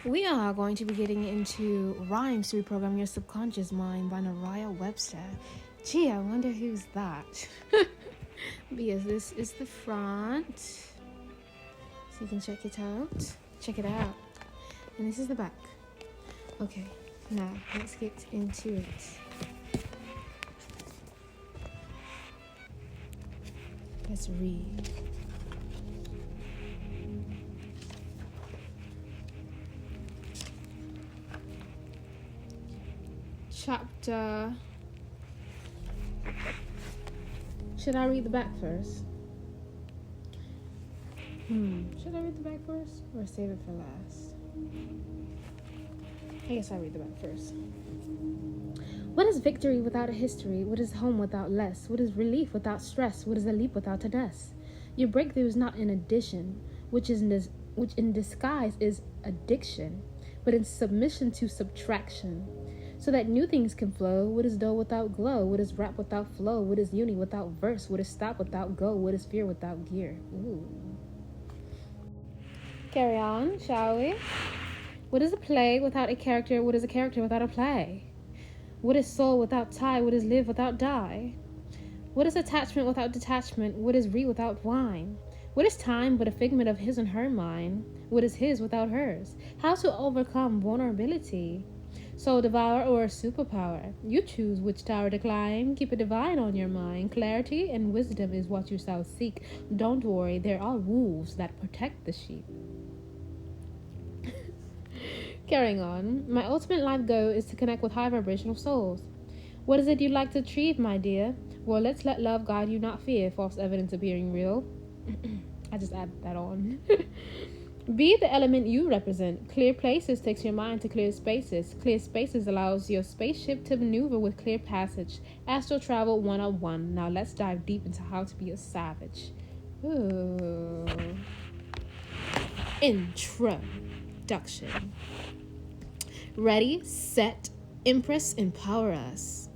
We are going to be getting into Rhymes to Reprogram Your Subconscious Mind by Naraya Webster. Gee, I wonder who's that. Because this is the front. So you can check it out. Check it out. And this is the back. Okay, now let's get into it. Let's read. Chapter. Should I read the back first? Should I read the back first or save it for last? I guess I'll read the back first. What is victory without a history? What is home without less? What is relief without stress? What is a leap without a nest? Your breakthrough is not an addition, which in disguise is addiction, but in submission to subtraction. So that new things can flow. What is dull without glow? What is rap without flow? What is uni without verse? What is stop without go? What is fear without gear? Ooh. Carry on, shall we? What is a play without a character? What is a character without a play? What is soul without tie? What is live without die? What is attachment without detachment? What is re without wine? What is time but a figment of his and her mind? What is his without hers? How to overcome vulnerability? Soul devour or a superpower? You choose which tower to climb. Keep it divine on your mind. Clarity and wisdom is what you shall seek. Don't worry, there are wolves that protect the sheep. Carrying on, my ultimate life goal is to connect with high vibrational souls. What is it you'd like to achieve, my dear? Well, let's let love guide you, not fear. False evidence appearing real. I just added that on. Be the element you represent. Clear places takes your mind to clear spaces. Clear spaces allows your spaceship to maneuver with clear passage. Astral travel 101. Now let's dive deep into how to be a savage. Ooh. Introduction. Ready, set, Empress, empower us.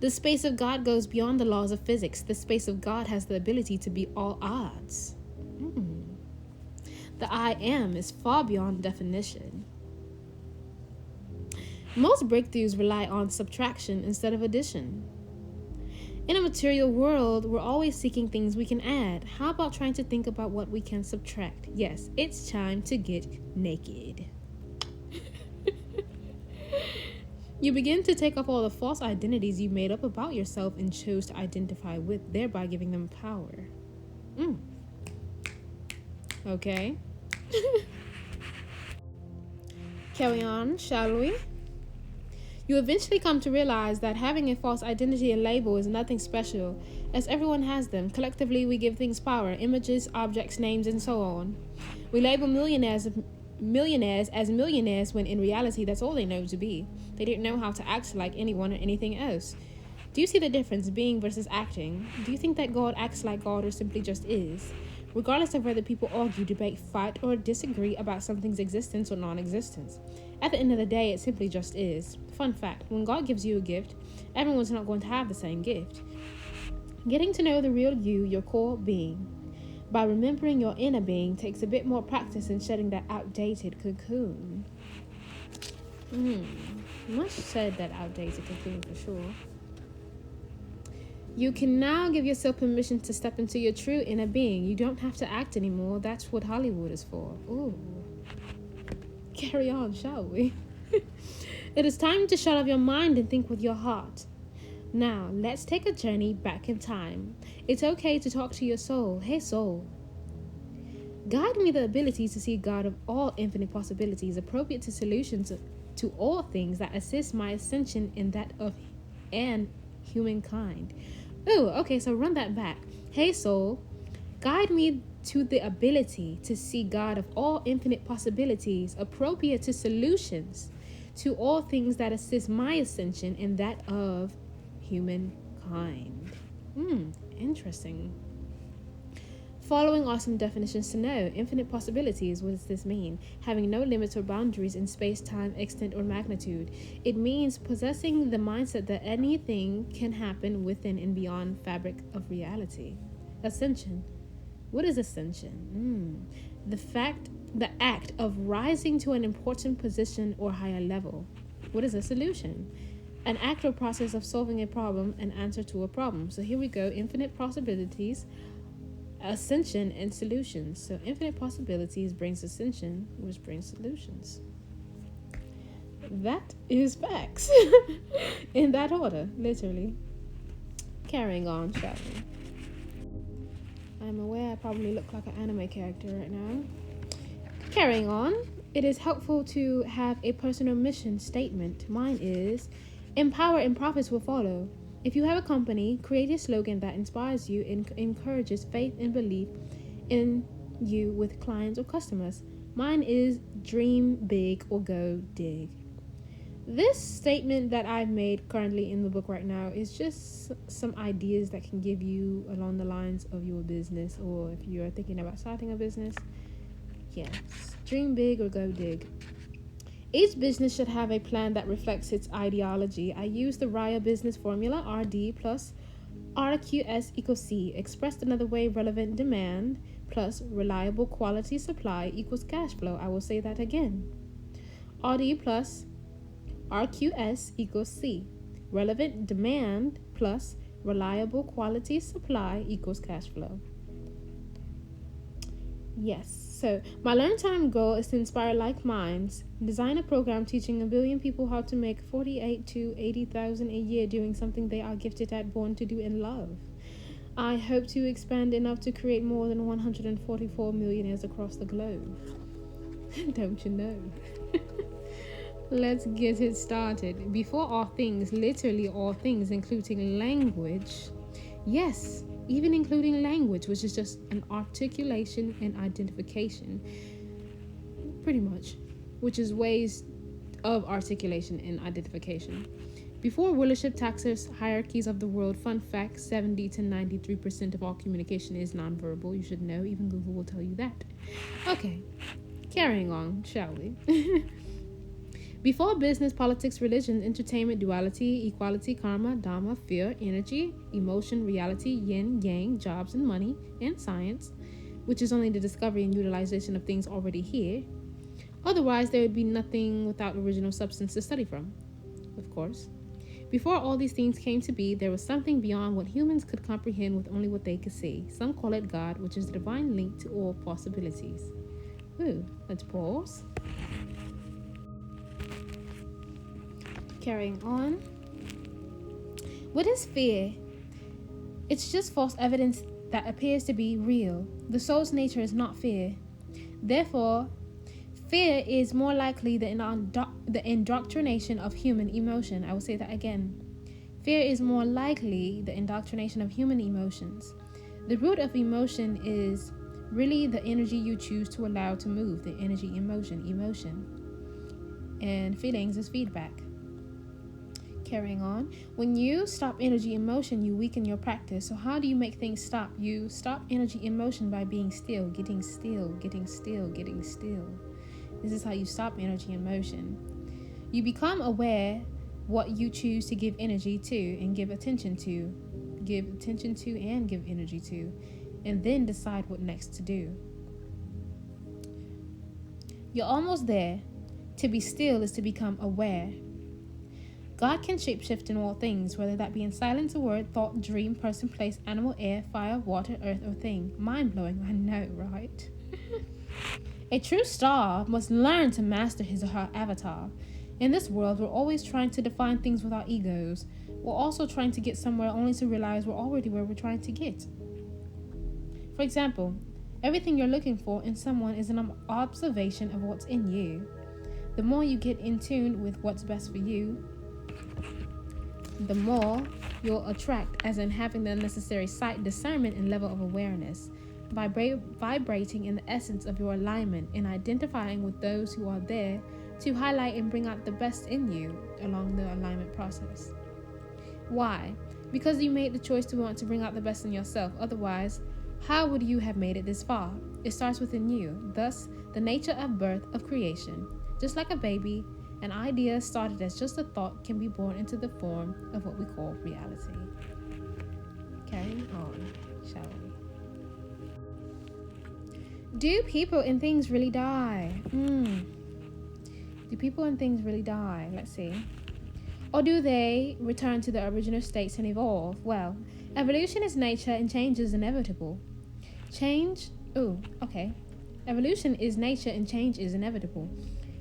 The space of God goes beyond the laws of physics. The space of God has the ability to beat all odds. The I am is far beyond definition. Most breakthroughs rely on subtraction instead of addition. In a material world, we're always seeking things we can add. How about trying to think about what we can subtract? Yes, it's time to get naked. You begin to take off all the false identities you made up about yourself and chose to identify with, thereby giving them power. Okay. Carry on, shall we? You eventually come to realize that having a false identity and label is nothing special, as everyone has them. Collectively, we give things power, images, objects, names, and so on. We label millionaires as millionaires when in reality that's all they know to be. They didn't know how to act like anyone or anything else. Do you see the difference, being versus acting? Do you think that God acts like God or simply just is? Regardless of whether people argue, debate, fight, or disagree about something's existence or non-existence. At the end of the day, it simply just is. Fun fact, when God gives you a gift, everyone's not going to have the same gift. Getting to know the real you, your core being, by remembering your inner being takes a bit more practice in shedding that outdated cocoon. Must shed that outdated cocoon for sure. You can now give yourself permission to step into your true inner being. You don't have to act anymore. That's what Hollywood is for. Ooh. Carry on, shall we? It is time to shut off your mind and think with your heart. Now, let's take a journey back in time. It's okay to talk to your soul. Hey, soul. Guide me the ability to see God of all infinite possibilities, appropriate to solutions to all things that assist my ascension in that of and humankind. Ooh, okay, so run that back. Hey, soul, guide me to the ability to see God of all infinite possibilities, appropriate to solutions to all things that assist my ascension and that of humankind. Interesting. Following are some definitions to know. Infinite possibilities. What does this mean? Having no limits or boundaries in space, time, extent, or magnitude. It means possessing the mindset that anything can happen within and beyond fabric of reality. Ascension. What is ascension? the act of rising to an important position or higher level. What is a solution? An act or process of solving a problem, an answer to a problem. So here we go, infinite possibilities, ascension, and solutions. So infinite possibilities brings ascension, which brings solutions. That is facts. In that order, literally. Carrying on, shall we? I'm aware I probably look like an anime character right now. Carrying on, it is helpful to have a personal mission statement. Mine is, empower and profits will follow. If you have a company, create a slogan that inspires you and encourages faith and belief in you with clients or customers. Mine is, dream big or go dig. This statement that I've made currently in the book right now is just some ideas that can give you along the lines of your business, or if you're thinking about starting a business. Yes, dream big or go dig. Each business should have a plan that reflects its ideology. I use the Raya business formula, RD plus RQS equals C. Expressed another way, relevant demand plus reliable quality supply equals cash flow. I will say that again. RD plus RQS equals C. Relevant demand plus reliable quality supply equals cash flow. Yes, so my long-term goal is to inspire like minds, design a program teaching 1 billion people how to make 48 to 80,000 a year doing something they are gifted at, born to do, and love. I hope to expand enough to create more than 144 millionaires across the globe. Don't you know? Let's get it started. Before all things, literally all things, including language. Yes, even including language, which is just an articulation and identification. Pretty much. Which is ways of articulation and identification. Before rulership, taxes, hierarchies of the world, fun fact, 70 to 93% of all communication is nonverbal. You should know, even Google will tell you that. Okay, carrying on, shall we? Before business, politics, religion, entertainment, duality, equality, karma, dharma, fear, energy, emotion, reality, yin, yang, jobs and money, and science, which is only the discovery and utilization of things already here. Otherwise, there would be nothing without original substance to study from, of course. Before all these things came to be, there was something beyond what humans could comprehend with only what they could see. Some call it God, which is the divine link to all possibilities. Ooh, let's pause. Carrying on. What is fear? It's just false evidence that appears to be real. The soul's nature is not fear. Therefore, fear is more likely the indoctrination of human emotion. I will say that again. Fear is more likely the indoctrination of human emotions. The root of emotion is really the energy you choose to allow to move. The energy, emotion. And feelings is feedback. Carrying on. When you stop energy in motion, you weaken your practice. So how do you make things stop? You stop energy in motion by being still, getting still. This is how you stop energy in motion. You become aware what you choose to give energy to and give attention to. Give attention to and give energy to. And then decide what next to do. You're almost there. To be still is to become aware. God can shapeshift in all things, whether that be in silence, a word, thought, dream, person, place, animal, air, fire, water, earth, or thing. Mind-blowing, I know, right? A true star must learn to master his or her avatar. In this world, we're always trying to define things with our egos. We're also trying to get somewhere only to realize we're already where we're trying to get. For example, everything you're looking for in someone is an observation of what's in you. The more you get in tune with what's best for you, the more you'll attract, as in having the necessary sight, discernment, and level of awareness, vibrating in the essence of your alignment and identifying with those who are there to highlight and bring out the best in you along the alignment process. Why? Because you made the choice to want to bring out the best in yourself. Otherwise, how would you have made it this far? It starts within you. Thus, the nature of birth, of creation. Just like a baby, an idea started as just a thought can be born into the form of what we call reality. Carrying on, shall we? Do people and things really die? Do people and things really die? Let's see. Or do they return to their original states and evolve? Well, evolution is nature and change is inevitable. Evolution is nature and change is inevitable.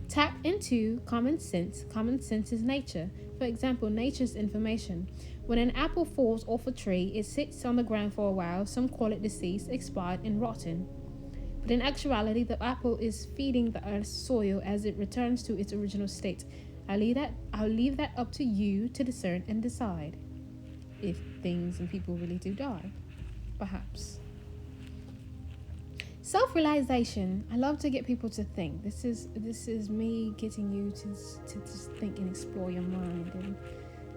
Tap into common sense. Common sense is nature. For example, nature's information. When an apple falls off a tree, it sits on the ground for a while. Some call it deceased, expired, and rotten. But in actuality, the apple is feeding the earth's soil as it returns to its original state. I'll leave that up to you to discern and decide if things and people really do die. Perhaps. Self-realization. I love to get people to think. This is me getting you to just think and explore your mind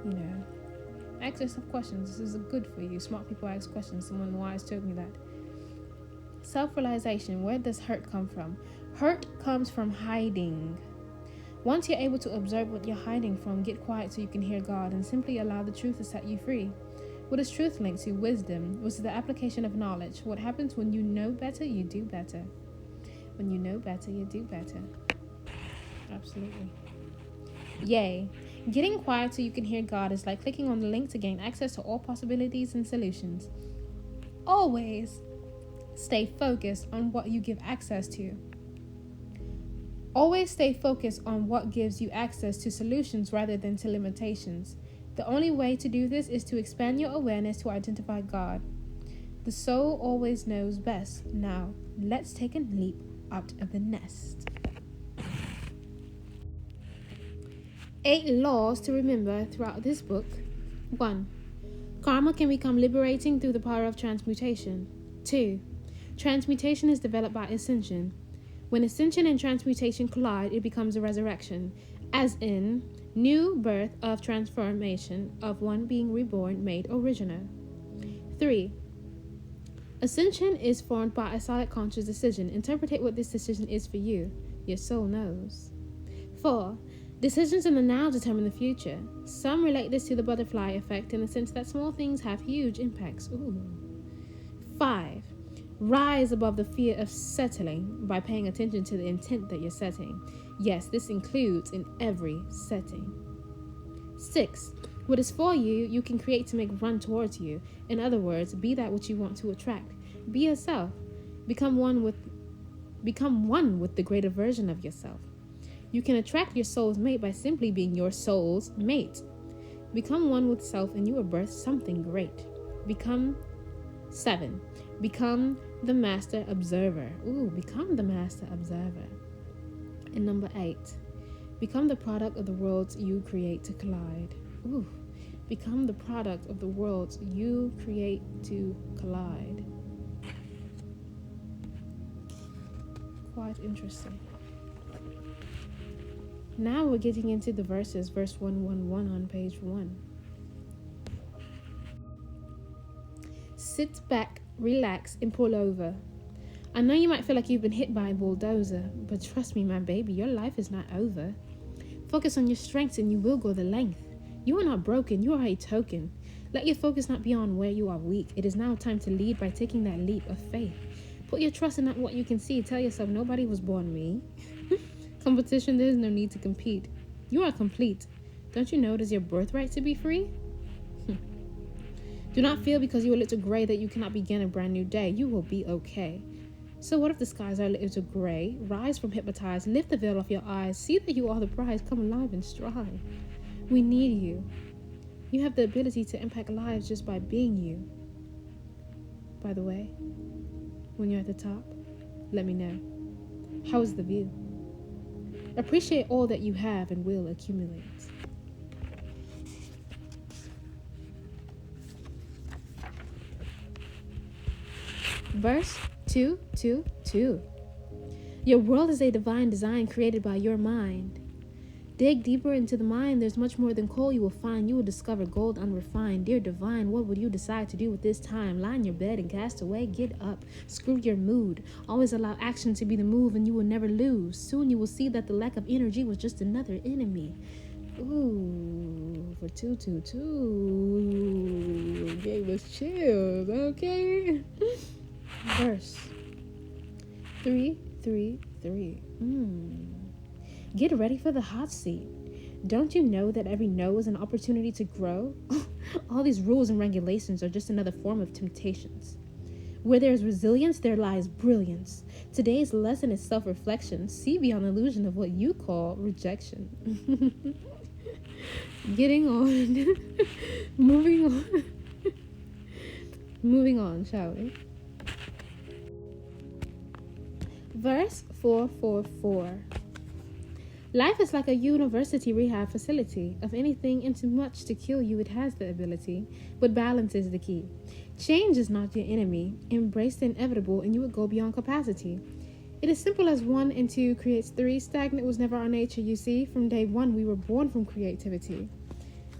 and, ask yourself questions. This is good for you. Smart people ask questions. Someone wise told me that. Self-realization. Where does hurt come from? Hurt comes from hiding. Once you're able to observe what you're hiding from, get quiet so you can hear God and simply allow the truth to set you free. What is truth linked to? Wisdom, which is the application of knowledge. What happens when you know better, you do better. When you know better, you do better. Absolutely. Yay. Getting quiet so you can hear God is like clicking on the link to gain access to all possibilities and solutions. Always stay focused on what you give access to. Always stay focused on what gives you access to solutions rather than to limitations. The only way to do this is to expand your awareness to identify God. The soul always knows best. Now, let's take a leap out of the nest. 8 laws to remember throughout this book. 1. Karma can become liberating through the power of transmutation. 2. Transmutation is developed by ascension. When ascension and transmutation collide, it becomes a resurrection, as in new birth of transformation of one being reborn made original. 3. Ascension is formed by a solid conscious decision. Interpret what this decision is for you. Your soul knows. 4. Decisions in the now determine the future. Some relate this to the butterfly effect in the sense that small things have huge impacts. 5. Rise above the fear of settling by paying attention to the intent that you're setting. Yes, this includes in every setting. 6. What is for you, you can create to make run towards you. In other words, be that which you want to attract. Be yourself. Become one with the greater version of yourself. You can attract your soul's mate by simply being your soul's mate. Become one with self and you will birth something great. 7. Become the master observer. Become the master observer. And number 8. Become the product of the worlds you create to collide. Become the product of the worlds you create to collide. Quite interesting. Now we're getting into the verses, verse 111 on page 1. Sit back, relax, and pull over. I know you might feel like you've been hit by a bulldozer, but trust me, my baby, your life is not over. Focus on your strengths and you will go the length. You are not broken, you are a token. Let your focus not be on where you are weak. It is now time to lead by taking that leap of faith. Put your trust in what you can see. Tell yourself, nobody was born me. Competition, there is no need to compete. You are complete. Don't you know it is your birthright to be free? Do not feel because you are a little gray that you cannot begin a brand new day. You will be okay. So what if the skies are a little gray? Rise from hypnotized. Lift the veil off your eyes. See that you are the prize. Come alive and strive. We need you. You have the ability to impact lives just by being you. By the way, when you're at the top, let me know. How is the view? Appreciate all that you have and will accumulate. Verse 222. Your world is a divine design created by your mind. Dig deeper into the mind. There's much more than coal you will find. You will discover gold unrefined. Dear divine, what would you decide to do with this time? Lie in your bed and cast away. Get up. Screw your mood. Always allow action to be the move and you will never lose. Soon you will see that the lack of energy was just another enemy. For 222. Gave us chills, okay? Verse Three, three, three. Get ready for the hot seat. Don't you know that every no is an opportunity to grow? All these rules and regulations are just another form of temptations. Where there is resilience, there lies brilliance. Today's lesson is self-reflection. See beyond the illusion of what you call rejection. Getting on. Moving on. Moving on, shall we? Verse 444. Life is like a university rehab facility. Of anything and too much to kill you, it has the ability. But balance is the key. Change is not your enemy. Embrace the inevitable and you will go beyond capacity. It is simple as 1 and 2 creates 3. Stagnant was never our nature, you see. From day one, we were born from creativity.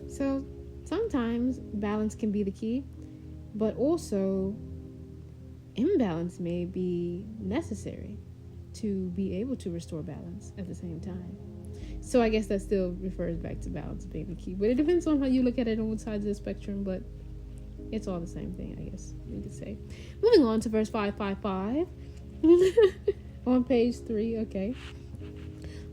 So sometimes balance can be the key, but also imbalance may be necessary to be able to restore balance at the same time. So I guess that still refers back to balance being the key. But it depends on how you look at it on what sides of the spectrum, but it's all the same thing, I guess we could say. Moving on to verse 555 on page 3, okay.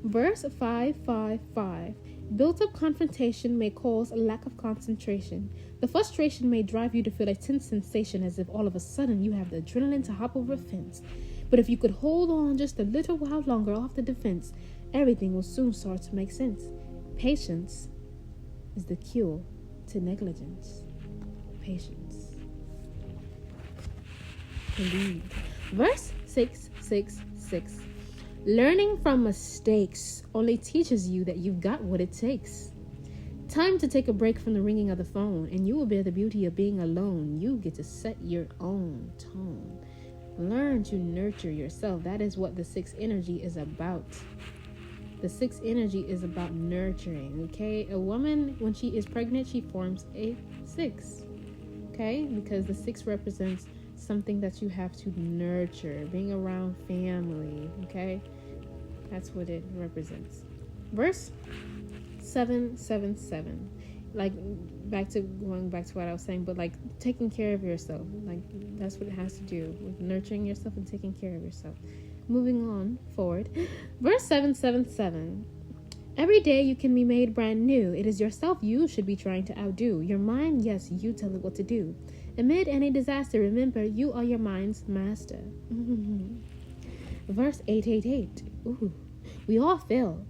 Verse 555. Built-up confrontation may cause a lack of concentration. The frustration may drive you to feel a tense sensation as if all of a sudden you have the adrenaline to hop over a fence. But if you could hold on just a little while longer off the defense, everything will soon start to make sense. Patience is the cure to negligence. Patience. Indeed. Verse 666. Learning from mistakes only teaches you that you've got what it takes. Time to take a break from the ringing of the phone, and you will bear the beauty of being alone. You get to set your own tone. Learn to nurture yourself. That is what the 6th energy is about. The 6th energy is about nurturing, okay? A woman, when she is pregnant, she forms a 6, okay? Because the 6 represents something that you have to nurture, being around family, okay? That's what it represents. Verse 777. Like, going back to what I was saying, but like taking care of yourself. Like, that's what it has to do with nurturing yourself and taking care of yourself. Moving on forward. Verse 777. Every day you can be made brand new. It is yourself you should be trying to outdo. Your mind, yes, you tell it what to do. Amid any disaster, remember, you are your mind's master. Verse 888. Ooh, we all fail.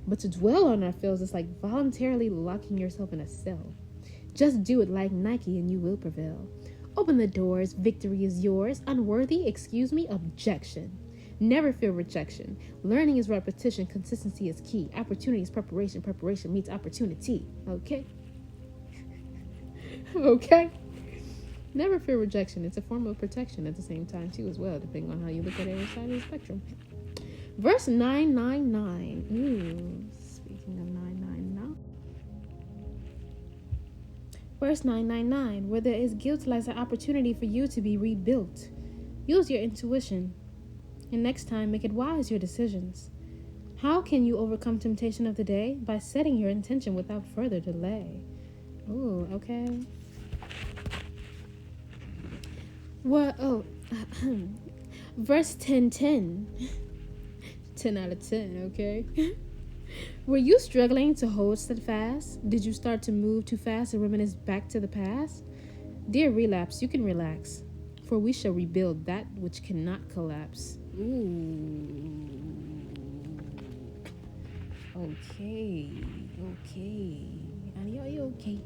But to dwell on our fails is like voluntarily locking yourself in a cell. Just do it like Nike and you will prevail. Open the doors, victory is yours. Unworthy, excuse me, objection. Never feel rejection. Learning is repetition, consistency is key. Opportunity is preparation, preparation meets opportunity. Okay? Okay? Never fear rejection. It's a form of protection at the same time too as well, depending on how you look at every side of the spectrum. Verse 999. Ooh, speaking of 999. Verse 999. Where there is guilt lies an opportunity for you to be rebuilt. Use your intuition. And next time, make it wise your decisions. How can you overcome temptation of the day? By setting your intention without further delay. Ooh, okay. Well, verse 1010. 10 out of 10, okay? Were you struggling to hold steadfast? Did you start to move too fast and reminisce back to the past? Dear relapse, you can relax, for we shall rebuild that which cannot collapse. Ooh. Okay. Are you okay?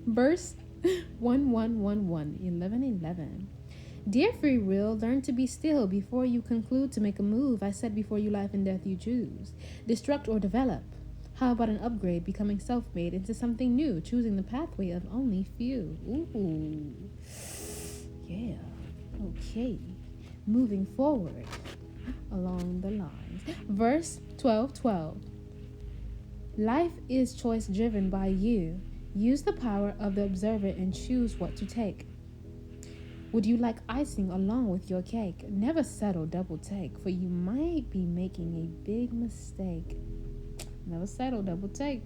Verse 1111, 1111. Dear free will, learn to be still before you conclude to make a move. I said before you life and death you choose. Destruct or develop. How about an upgrade, becoming self-made into something new, choosing the pathway of only few. Ooh. Yeah. Okay. Moving forward along the lines. Verse 1212. Life is choice driven by you. Use the power of the observer and choose what to take. Would you like icing along with your cake? Never settle, double take, for you might be making a big mistake. Never settle, double take.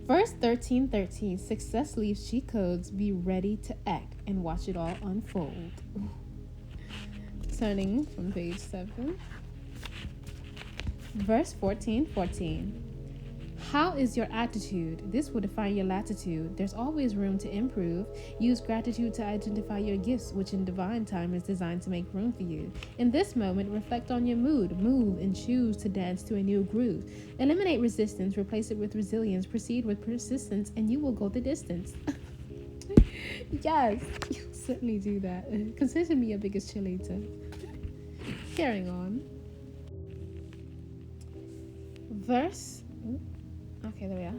Verse 13:13. Success leaves cheat codes. Be ready to act and watch it all unfold. Turning from page 7. Verse 14:14. How is your attitude? This will define your latitude. There's always room to improve. Use gratitude to identify your gifts, which in divine time is designed to make room for you. In this moment, reflect on your mood. Move and choose to dance to a new groove. Eliminate resistance. Replace it with resilience. Proceed with persistence, and you will go the distance. Yes, you certainly do that. Consider me your biggest cheerleader. Carrying on. Okay, there we are.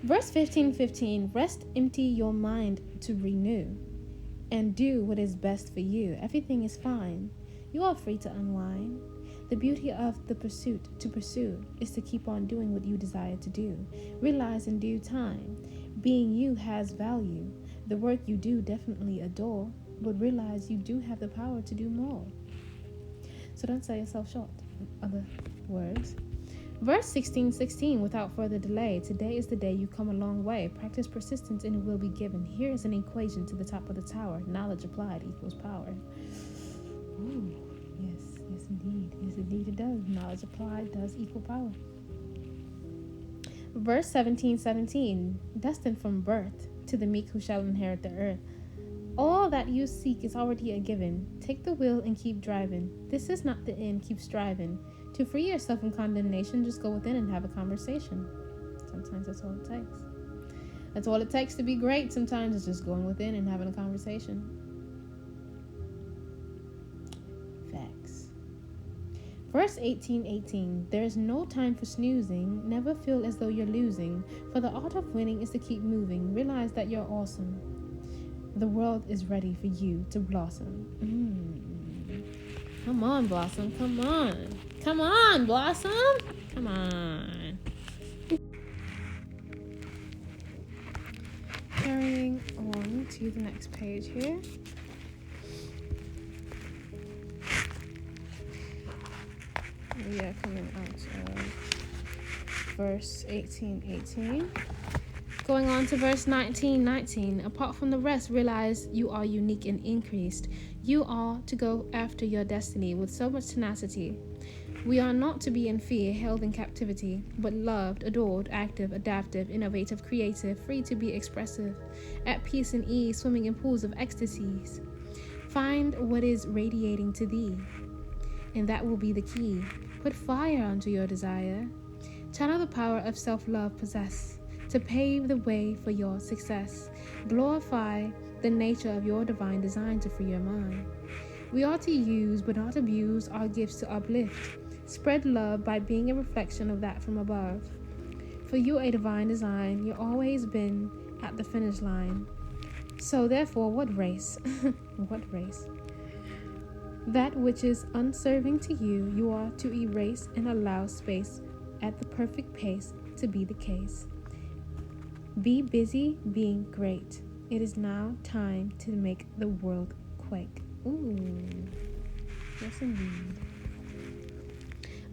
Verse 15:15. Rest, empty your mind to renew, and do what is best for you. Everything is fine. You are free to unwind. The beauty of the pursuit to pursue is to keep on doing what you desire to do. Realize in due time, being you has value. The work you do definitely adore, but realize you do have the power to do more. So don't sell yourself short. In other words. Verse 16:16. Without further delay, today is the day you come a long way. Practice persistence and it will be given. Here is an equation to the top of the tower. Knowledge applied equals power. Ooh, yes indeed. Yes indeed it does. Knowledge applied does equal power. Verse 17:17. Destined from birth to the meek who shall inherit the earth. All that you seek is already a given. Take the wheel and keep driving. This is not the end. Keep striving. To free yourself from condemnation, just go within and have a conversation. Sometimes that's all it takes. That's all it takes to be great. Sometimes it's just going within and having a conversation. Facts. Verse 18:18. There is no time for snoozing. Never feel as though you're losing. For the art of winning is to keep moving. Realize that you're awesome. The world is ready for you to blossom. Come on, Blossom. Come on. Come on, Blossom. Come on. Carrying on to the next page here. We are coming out of verse 18:18. Going on to verse 19:19. Apart from the rest, realize you are unique and increased. You are to go after your destiny with so much tenacity. We are not to be in fear, held in captivity, but loved, adored, active, adaptive, innovative, creative, free to be expressive, at peace and ease, swimming in pools of ecstasies. Find what is radiating to thee, and that will be the key. Put fire onto your desire. Channel the power of self-love possess to pave the way for your success. Glorify the nature of your divine design to free your mind. We are to use but not abuse our gifts to uplift. Spread love by being a reflection of that from above. For you a divine design, you've always been at the finish line. So therefore, what race? What race? That which is unserving to you, you are to erase and allow space at the perfect pace to be the case. Be busy being great. It is now time to make the world quake. Ooh, yes indeed.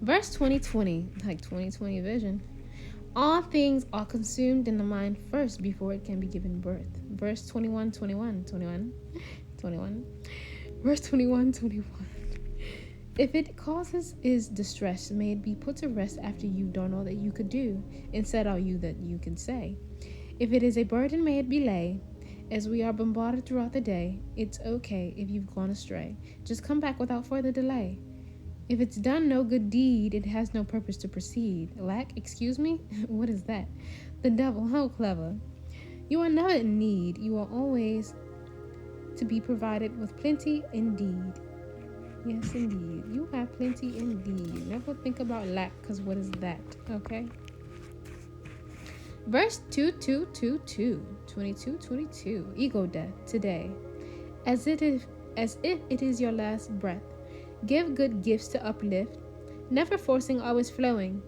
Verse 20:20, like 2020 vision. All things are consumed in the mind first before it can be given birth. Verse 21:21. Verse 21:21. If it causes is distress, may it be put to rest after you've done all that you could do, and said all you that you can say. If it is a burden, may it be lay. As we are bombarded throughout the day, it's okay if you've gone astray. Just come back without further delay. If it's done no good deed, it has no purpose to proceed. Lack, excuse me? What is that? The devil, how clever. You are never in need. You are always to be provided with plenty indeed. Yes, indeed. You have plenty indeed. Never think about lack, because what is that? Okay? Verse 22:22. Ego death today. As if it is your last breath. Give good gifts to uplift, never forcing, always flowing.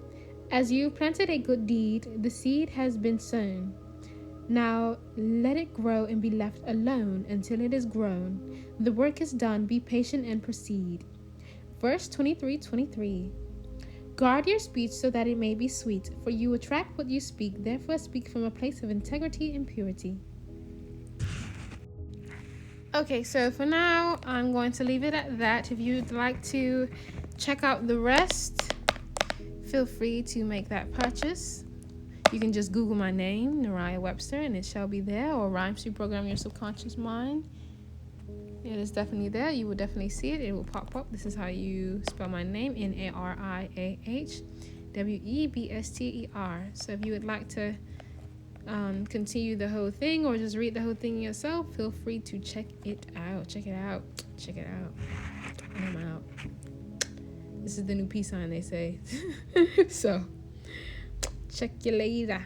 As you planted a good deed, the seed has been sown. Now let it grow and be left alone until it is grown. The work is done, be patient and proceed. Verse 23:23. Guard your speech so that it may be sweet, for you attract what you speak. Therefore, speak from a place of integrity and purity. Okay, so for now, I'm going to leave it at that. If you'd like to check out the rest, feel free to make that purchase. You can just Google my name, Nariah Webster, and it shall be there, or Rhymes to Reprogram Your Subconscious Mind. It is definitely there. You will definitely see it. It will pop up. This is how you spell my name, NARIAHWEBSTER. So if you would like to continue the whole thing or just read the whole thing yourself, feel free to check it out. Check it out. I'm out. This is the new peace sign, they say. So check you later.